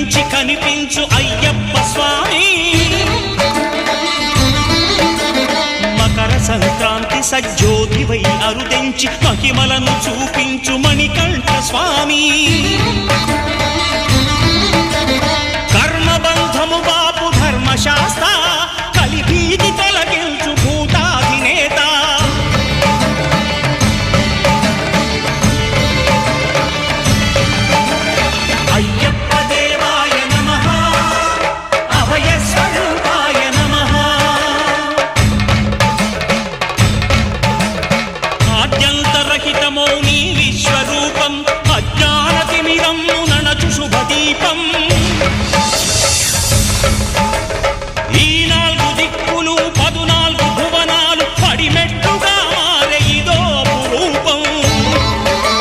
కనిపించి కనిపించు అయ్యప్ప స్వామి మకర సంక్రాంతి సజ్జోతివై అరుదెంచి మహిమలను చూపించు మణికంఠ స్వామి కర్మబంధము బాపు ధర్మశాస్త్ర కలిభీతి తొలగించు భూతాధినేత అయ్యప్ప దేవాయ నమః అభయ స్వరూపాయ నమః ఆద్యంతరహితమౌ నీ విశ్వరూపం